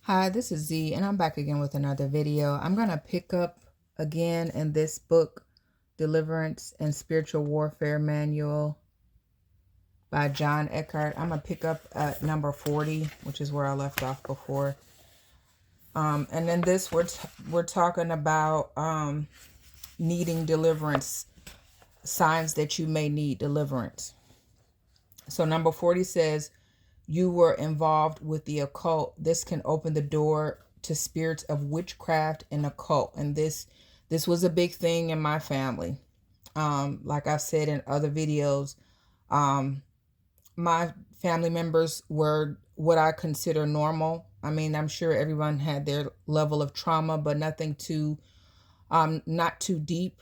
Hi, this is Z, and I'm back again with another video. I'm going to pick up again in this book, Deliverance and Spiritual Warfare Manual by John Eckhart. I'm going to pick up at number 40, which is where I left off before. And in this, we're talking about needing deliverance, signs that you may need deliverance. So number 40 says, you were involved with the occult. This can open the door to spirits of witchcraft and occult. And this was a big thing in my family. Like I've said in other videos, my family members were what I consider normal. I mean, I'm sure everyone had their level of trauma, but nothing too, not too deep.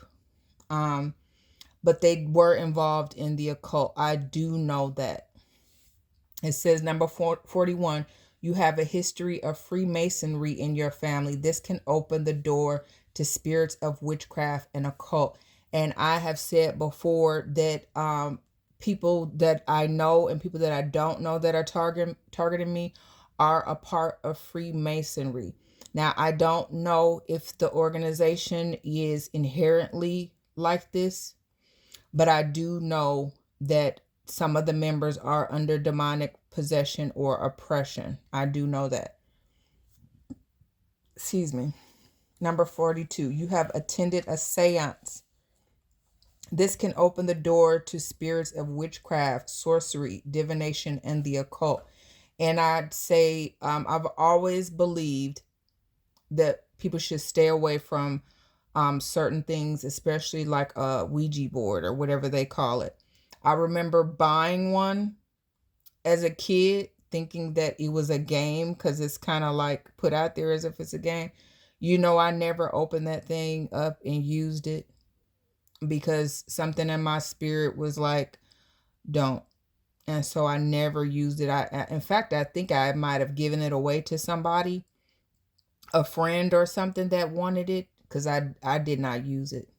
But they were involved in the occult. I do know that. It says number 41, you have a history of Freemasonry in your family. This can open the door to spirits of witchcraft and occult. And I have said before that people that I know and people that I don't know that are targeting me are a part of Freemasonry. Now, I don't know if the organization is inherently like this, but I do know that some of the members are under demonic possession or oppression. I do know that. Excuse me. Number 42, you have attended a seance. This can open the door to spirits of witchcraft, sorcery, divination, and the occult. And I'd say I've always believed that people should stay away from certain things, especially like a Ouija board or whatever they call it. I remember buying one as a kid thinking that it was a game because it's kind of like put out there as if it's a game. I never opened that thing up and used it because something in my spirit was like, don't. And so I never used it. In fact, I think I might have given it away to somebody, a friend or something that wanted it, because I did not use it.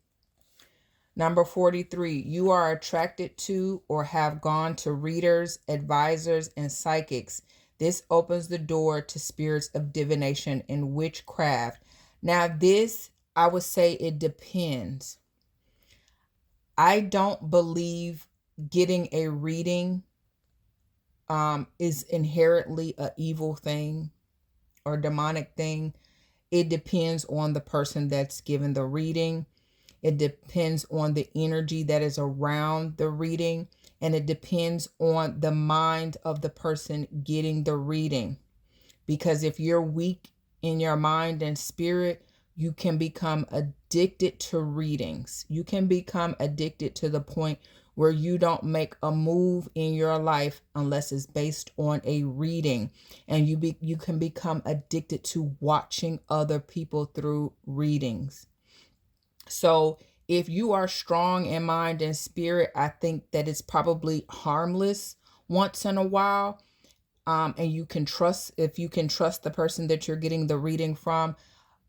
Number 43, you are attracted to or have gone to readers, advisors, and psychics. This opens the door to spirits of divination and witchcraft. Now, this, I would say it depends. I don't believe getting a reading is inherently an evil thing or demonic thing. It depends on the person that's given the reading. It depends on the energy that is around the reading, and it depends on the mind of the person getting the reading. Because if you're weak in your mind and spirit, you can become addicted to readings. You can become addicted to the point where you don't make a move in your life unless it's based on a reading. And you can become addicted to watching other people through readings. So if you are strong in mind and spirit, I think that it's probably harmless once in a while. And you can trust, if you can trust the person that you're getting the reading from.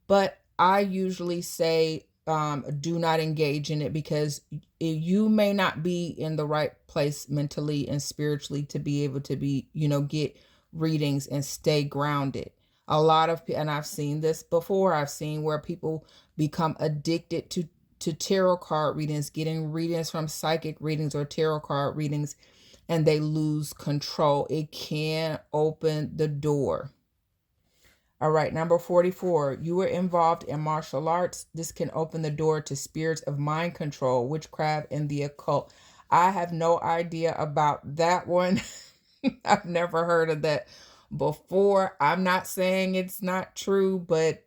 But I usually say, do not engage in it because you may not be in the right place mentally and spiritually to be able to be, get readings and stay grounded. A lot of, and I've seen this before, I've seen where people become addicted to tarot card readings, getting readings from psychic readings or tarot card readings, and they lose control. It can open the door. All right, number 44, you were involved in martial arts. This can open the door to spirits of mind control, witchcraft, and the occult. I have no idea about that one. I've never heard of that before. I'm not saying it's not true, but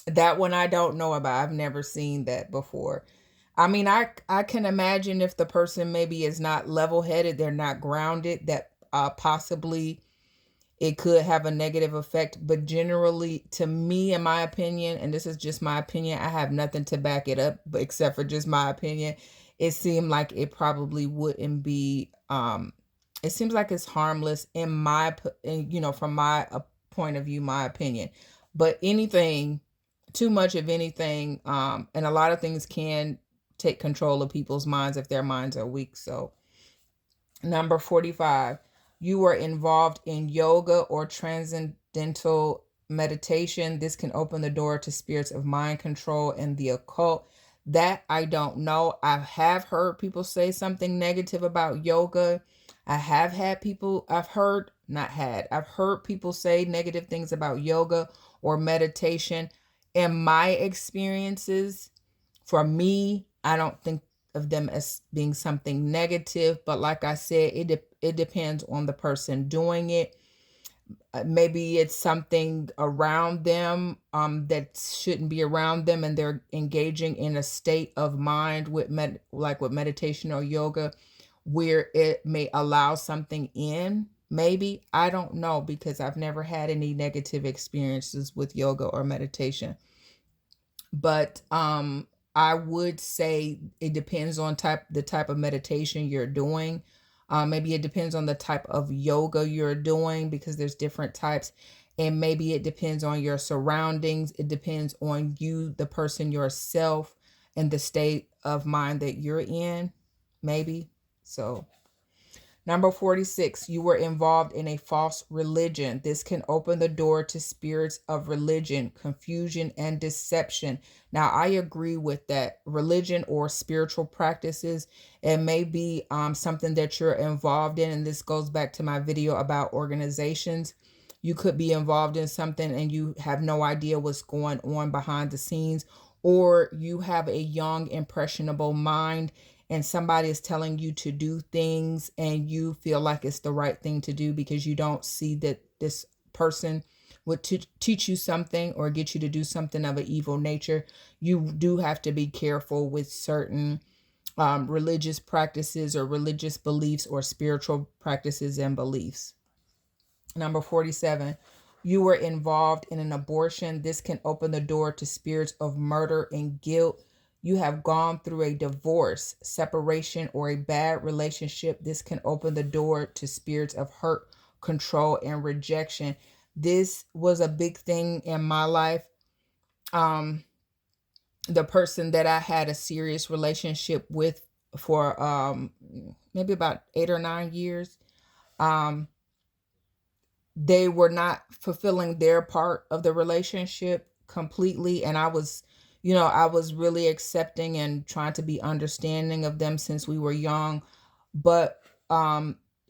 that one I don't know about. I've never seen that before. I mean, I can imagine if the person maybe is not level-headed, they're not grounded, that possibly it could have a negative effect. But generally, to me, in my opinion, and this is just my opinion, I have nothing to back it up, but except for just my opinion, it seemed like it probably wouldn't be, it seems like it's harmless from my point of view, my opinion. But anything, too much of anything, and a lot of things can take control of people's minds if their minds are weak. So number 45, you were involved in yoga or transcendental meditation. This can open the door to spirits of mind control and the occult. That I don't know. I have heard people say something negative about yoga. I've heard people say negative things about yoga or meditation. In my experiences, for me, I don't think of them as being something negative, but like I said, it depends on the person doing it. Maybe it's something around them that shouldn't be around them, and they're engaging in a state of mind like with meditation or yoga, where it may allow something in. Maybe, I don't know, because I've never had any negative experiences with yoga or meditation. But I would say it depends on the type of meditation you're doing. Maybe it depends on the type of yoga you're doing, because there's different types. And maybe it depends on your surroundings. It depends on you, the person yourself, and the state of mind that you're in. Maybe. So number 46, you were involved in a false religion. This can open the door to spirits of religion, confusion, and deception. Now, I agree with that. Religion or spiritual practices, it may be something that you're involved in. And this goes back to my video about organizations. You could be involved in something and you have no idea what's going on behind the scenes, or you have a young, impressionable mind and somebody is telling you to do things and you feel like it's the right thing to do because you don't see that this person would teach you something or get you to do something of an evil nature. You do have to be careful with certain religious practices or religious beliefs or spiritual practices and beliefs. Number 47, you were involved in an abortion. This can open the door to spirits of murder and guilt. You have gone through a divorce, separation, or a bad relationship. This can open the door to spirits of hurt, control, and rejection. This was a big thing in my life. The person that I had a serious relationship with for maybe about 8 or 9 years, they were not fulfilling their part of the relationship completely. And I was really accepting and trying to be understanding of them since we were young. But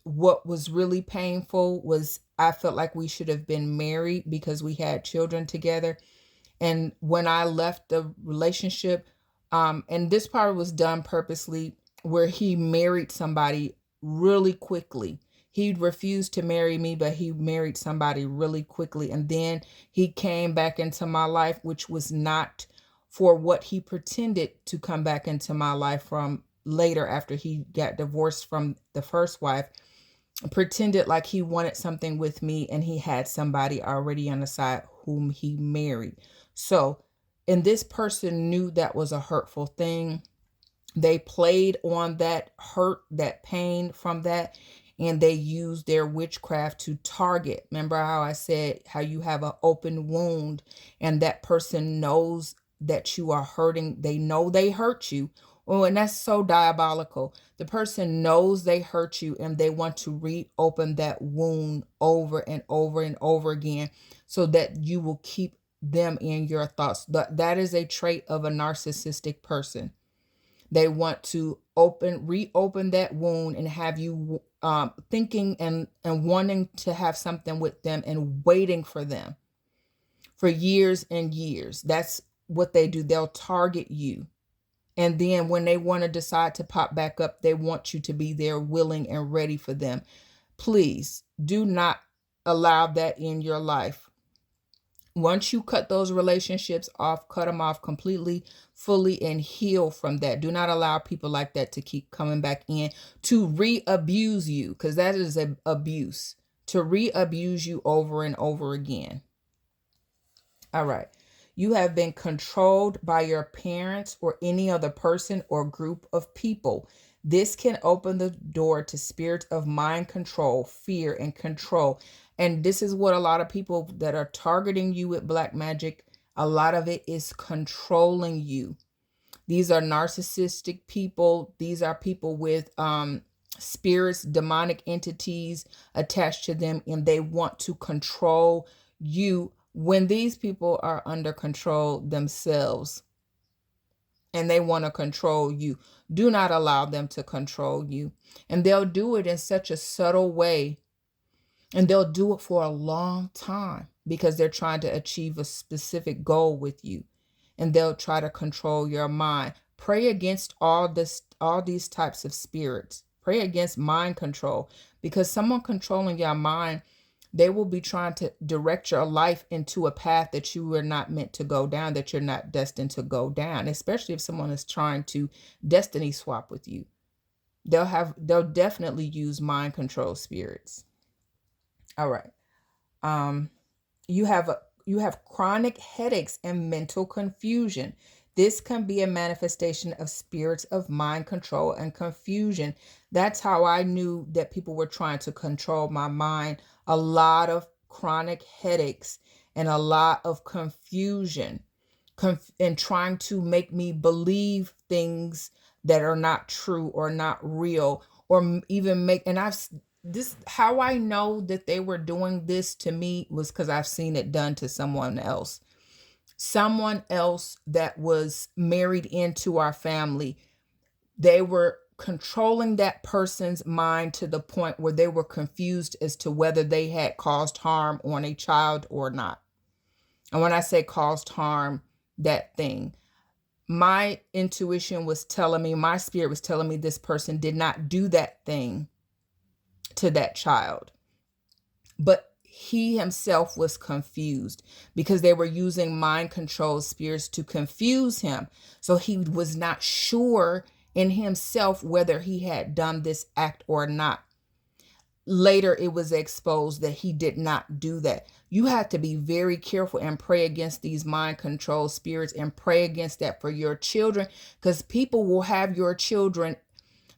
what was really painful was I felt like we should have been married because we had children together. And when I left the relationship, and this part was done purposely, where he married somebody really quickly. He refused to marry me, but he married somebody really quickly. And then he came back into my life, which was not for what he pretended to come back into my life from later after he got divorced from the first wife. Pretended like he wanted something with me and he had somebody already on the side whom he married. So, and this person knew that was a hurtful thing. They played on that hurt, that pain from that, and they used their witchcraft to target. Remember how I said how you have an open wound and that person knows that you are hurting. They know they hurt you. Oh, and that's so diabolical. The person knows they hurt you and they want to reopen that wound over and over and over again so that you will keep them in your thoughts. That is a trait of a narcissistic person. They want to reopen that wound and have you thinking and wanting to have something with them and waiting for them for years and years. That's what they do. They'll target you. And then when they want to decide to pop back up, they want you to be there willing and ready for them. Please do not allow that in your life. Once you cut those relationships off, cut them off completely, fully, and heal from that. Do not allow people like that to keep coming back in to re-abuse you, because that is an abuse, to re-abuse you over and over again. All right. You have been controlled by your parents or any other person or group of people. This can open the door to spirits of mind control, fear, and control. And this is what a lot of people that are targeting you with black magic, a lot of it is controlling you. These are narcissistic people. These are people with spirits, demonic entities attached to them, and they want to control when these people are under control themselves and they want to control you, do not allow them to control you. And they'll do it in such a subtle way, and they'll do it for a long time because they're trying to achieve a specific goal with you. And they'll try to control your mind. Pray against all these types of spirits. Pray against mind control, because someone controlling your mind, they will be trying to direct your life into a path that you were not meant to go down, that you're not destined to go down, especially if someone is trying to destiny swap with you. They'll definitely use mind control spirits. All right. You have chronic headaches and mental confusion. This can be a manifestation of spirits of mind control and confusion. That's how I knew that people were trying to control my mind. A lot of chronic headaches and a lot of confusion, and trying to make me believe things that are not true or not real, or even this, how I know that they were doing this to me was because I've seen it done to someone else. Someone else that was married into our family. They were controlling that person's mind to the point where they were confused as to whether they had caused harm on a child or not. And when I say caused harm, that thing, my intuition was telling me, my spirit was telling me this person did not do that thing to that child. But he himself was confused because they were using mind control spirits to confuse him. So he was not sure in himself whether he had done this act or not. Later, it was exposed that he did not do that. You have to be very careful and pray against these mind control spirits, and pray against that for your children, because people will have your children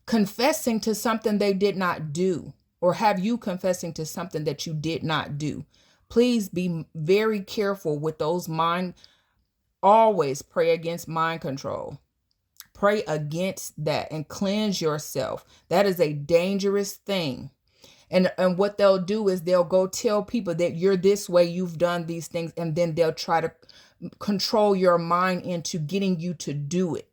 confessing to something they did not do, or have you confessing to something that you did not do. Please be very careful with those always pray against mind control. Pray against that and cleanse yourself. That is a dangerous thing. And what they'll do is they'll go tell people that you're this way, you've done these things, and then they'll try to control your mind into getting you to do it,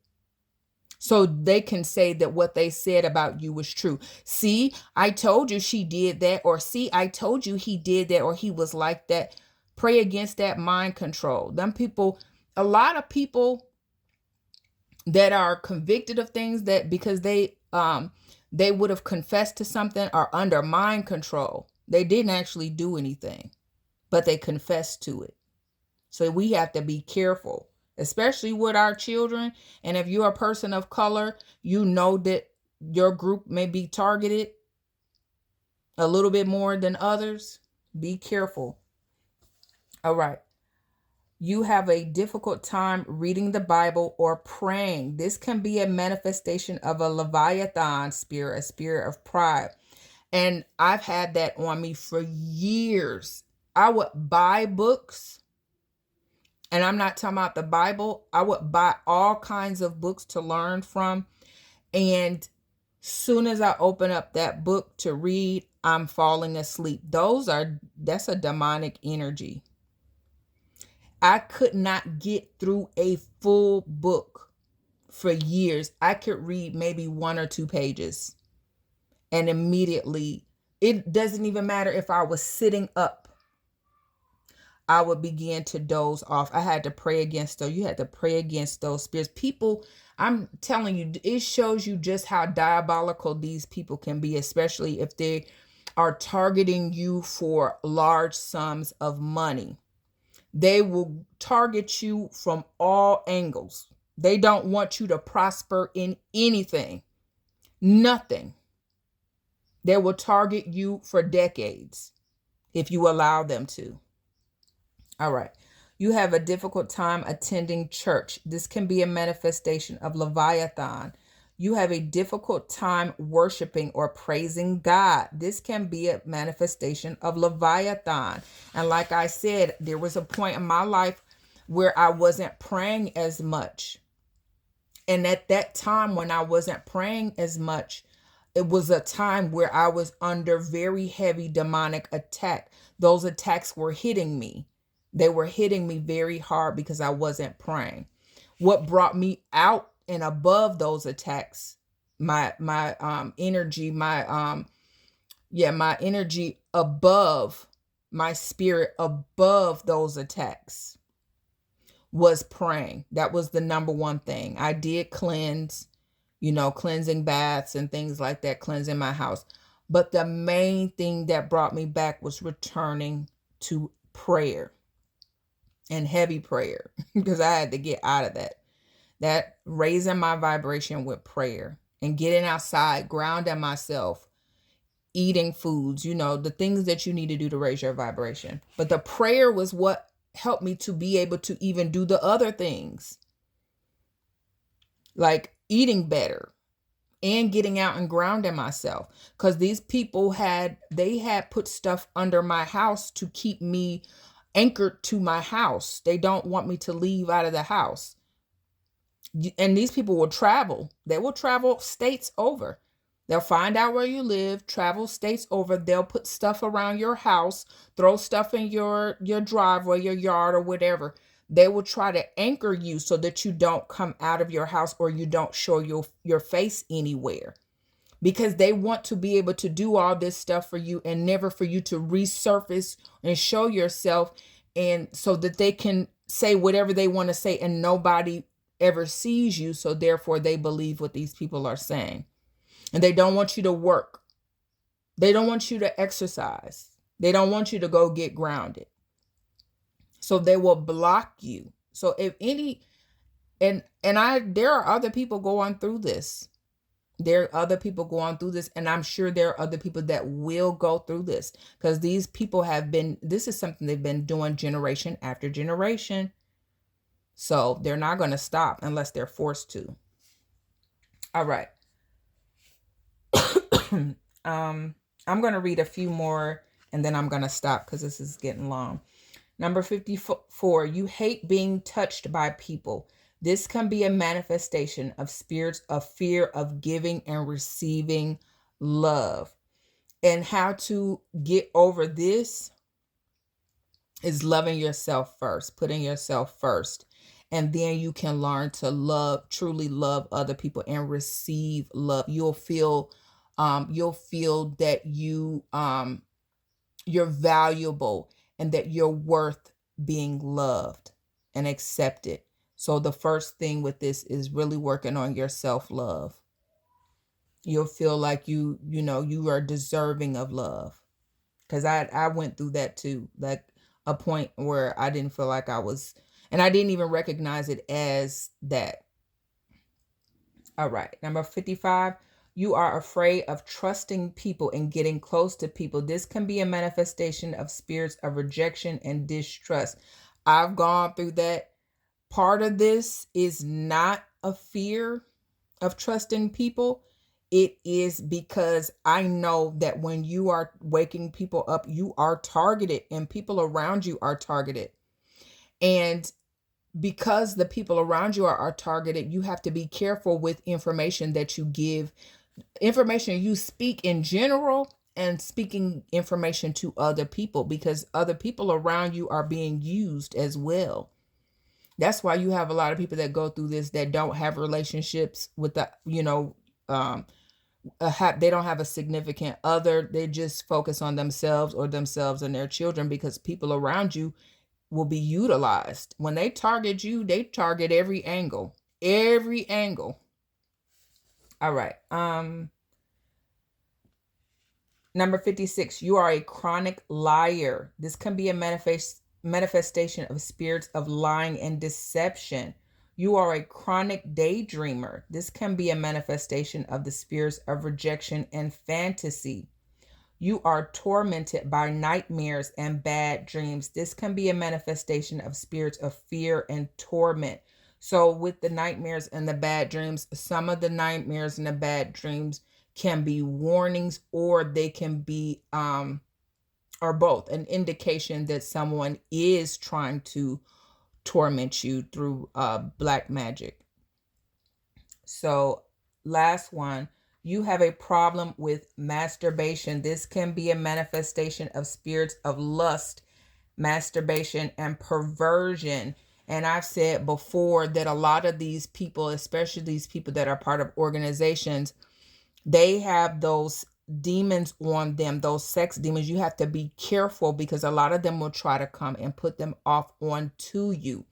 so they can say that what they said about you was true. See, I told you she did that, or see, I told you he did that, or he was like that. Pray against that mind control. Them people, a lot of people that are convicted of things that because they would have confessed to something are under mind control. They didn't actually do anything, but they confessed to it. So we have to be careful, especially with our children. And if you're a person of color, you know that your group may be targeted a little bit more than others. Be careful. All right. You have a difficult time reading the Bible or praying. This can be a manifestation of a Leviathan spirit, a spirit of pride. And I've had that on me for years. I would buy books, and I'm not talking about the Bible. I would buy all kinds of books to learn from. And soon as I open up that book to read, I'm falling asleep. That's a demonic energy. I could not get through a full book for years. I could read maybe 1 or 2 pages, and immediately, it doesn't even matter if I was sitting up, I would begin to doze off. I had to pray against those. You had to pray against those spirits. People, I'm telling you, it shows you just how diabolical these people can be, especially if they are targeting you for large sums of money. They will target you from all angles. They don't want you to prosper in anything, nothing. They will target you for decades if you allow them to. All right. You have a difficult time attending church. This can be a manifestation of Leviathan. You have a difficult time worshiping or praising God. This can be a manifestation of Leviathan. And like I said, there was a point in my life where I wasn't praying as much. And at that time when I wasn't praying as much, it was a time where I was under very heavy demonic attack. those attacks were hitting me. They were hitting me very hard because I wasn't praying. What brought me out and above those attacks, my energy, my energy above, my spirit above those attacks was praying. That was the number one thing. I did cleanse, cleansing baths and things like that, cleansing my house. But the main thing that brought me back was returning to prayer, and heavy prayer, because I had to get out of that raising my vibration with prayer and getting outside, grounding myself, eating foods, the things that you need to do to raise your vibration. But the prayer was what helped me to be able to even do the other things, like eating better and getting out and grounding myself. Because these people had put stuff under my house to keep me anchored to my house. They don't want me to leave out of the house. And these people will travel. They will travel states over. They'll find out where you live, travel states over. They'll put stuff around your house, throw stuff in your driveway, your yard, or whatever. They will try to anchor you so that you don't come out of your house or you don't show your face anywhere, because they want to be able to do all this stuff for you and never for you to resurface and show yourself, and so that they can say whatever they want to say and nobody ever sees you. So therefore they believe what these people are saying. And they don't want you to work. They don't want you to exercise. They don't want you to go get grounded. So they will block you. So if any, there are other people going through this. There are other people going through this, and I'm sure there are other people that will go through this, because these people this is something they've been doing generation after generation. So they're not going to stop unless they're forced to. All right. I'm going to read a few more and then I'm going to stop because this is getting long. Number 54, you hate being touched by people. This can be a manifestation of spirits of fear of giving and receiving love. And how to get over this is loving yourself first, putting yourself first. And then you can learn to truly love other people and receive love. You'll feel that you're valuable and that you're worth being loved and accepted. So the first thing with this is really working on your self-love. You'll feel like you are deserving of love. Because I went through that too, like a point where I didn't feel like I was, and I didn't even recognize it as that. All right, number 55, you are afraid of trusting people and getting close to people. This can be a manifestation of spirits of rejection and distrust. I've gone through that. Part of this is not a fear of trusting people. It is because I know that when you are waking people up, you are targeted and people around you are targeted. And because the people around you are targeted, you have to be careful with information that you give, information you speak in general, and speaking information to other people, because other people around you are being used as well. That's why you have a lot of people that go through this that don't have relationships with they don't have a significant other. They just focus on themselves and their children, because people around you will be utilized. When they target you, they target every angle. All right. Number 56, you are a chronic liar. This can be a manifestation of spirits of lying and deception. You are a chronic daydreamer. This can be a manifestation of the spirits of rejection and fantasy. You are tormented by nightmares and bad dreams. This can be a manifestation of spirits of fear and torment. So with the nightmares and the bad dreams, some of the nightmares and the bad dreams can be warnings, or they can be or both, an indication that someone is trying to torment you through black magic. So last one, You have a problem with masturbation. This can be a manifestation of spirits of lust, masturbation, and perversion. And I've said before that a lot of these people, especially these people that are part of organizations, they have those demons on them, those sex demons. You have to be careful because a lot of them will try to come and put them off onto you.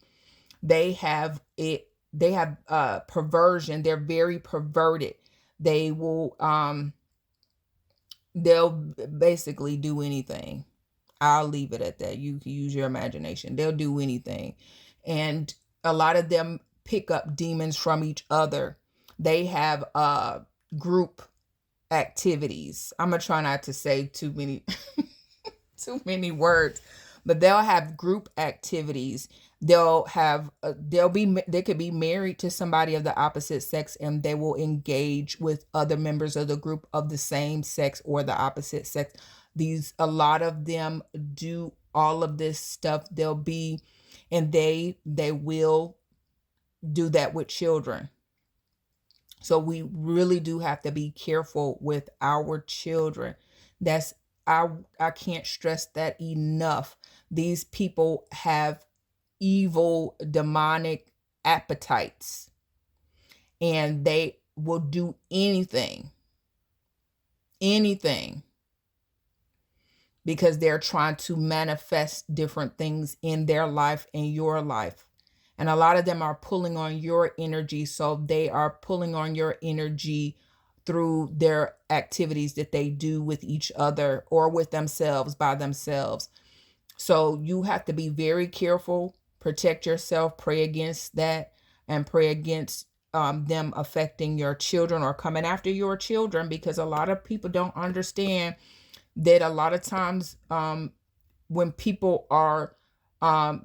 They have perversion. They're very perverted. They will they'll basically do anything. I'll leave it at that. You can use your imagination. They'll do anything. And a lot of them pick up demons from each other. They have group activities. I'm gonna try not to say too many too many words, but they'll have group activities. They'll have they could be married to somebody of the opposite sex, and they will engage with other members of the group of the same sex or the opposite sex. A lot of them do all of this stuff. And they will do that with children. So we really do have to be careful with our children. I can't stress that enough. These people have evil, demonic appetites, and they will do anything, because they're trying to manifest different things in their life and your life. And a lot of them are pulling on your energy. So they are pulling on your energy through their activities that they do with each other or with themselves, by themselves. So you have to be very careful, protect yourself, pray against that, and pray against them affecting your children or coming after your children, because a lot of people don't understand that a lot of times when people are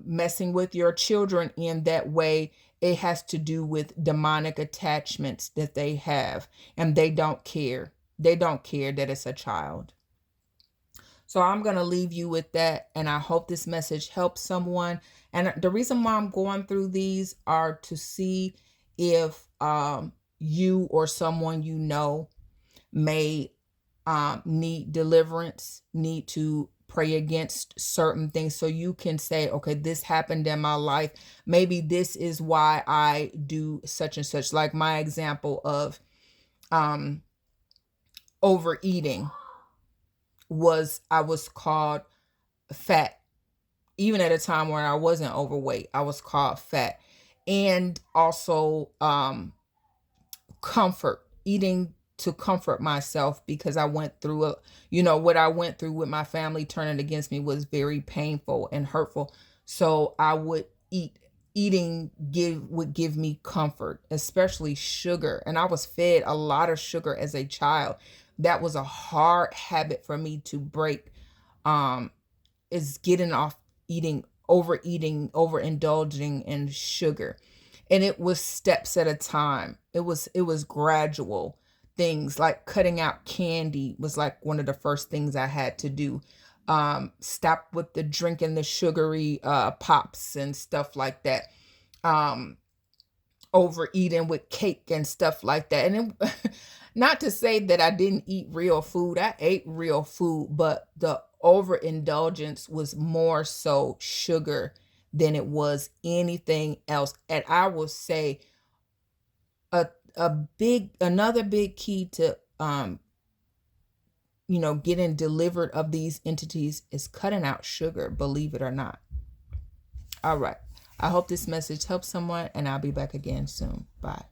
messing with your children in that way, it has to do with demonic attachments that they have, and they don't care. They don't care that it's a child. So I'm going to leave you with that, and I hope this message helps someone. And the reason why I'm going through these are to see if you or someone you know may need deliverance, need to pray against certain things, so you can say, okay, this happened in my life. Maybe this is why I do such and such. Like my example of overeating I was called fat. Even at a time where I wasn't overweight, I was called fat. And also eating to comfort myself, because I went through what I went through with my family turning against me was very painful and hurtful. So I would eating would give me comfort, especially sugar. And I was fed a lot of sugar as a child. That was a hard habit for me to break. Is getting off overeating, overindulging in sugar. And it was steps at a time. It was gradual things. Like cutting out candy was like one of the first things I had to do. Stop with the drinking the sugary pops and stuff like that. Overeating with cake and stuff like that. And not to say that I didn't eat real food. I ate real food, but the overindulgence was more so sugar than it was anything else. And I will say another big key to getting delivered of these entities is cutting out sugar, believe it or not. All right. I hope this message helps someone, and I'll be back again soon. Bye.